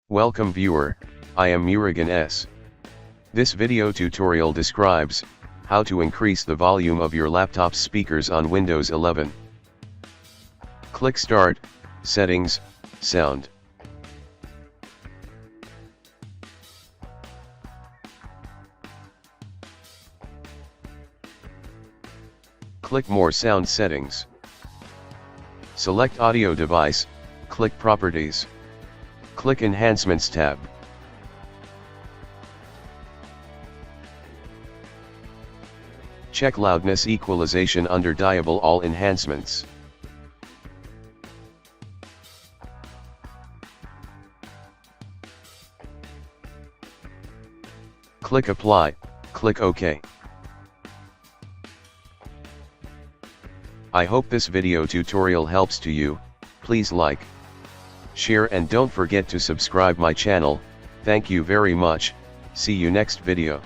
Welcome viewer, I am Murugan S. This video tutorial describes how to increase the volume of your laptop's speakers on Windows 11. Click Start, Settings, Sound. Click More Sound Settings. Select Audio Device, click Properties. Click Enhancements tab. Check Loudness Equalization under Diable All Enhancements. Click Apply, click OK. I hope this video tutorial helps to you. Please like, share and don't forget to subscribe my channel. Thank you very much. See you next video.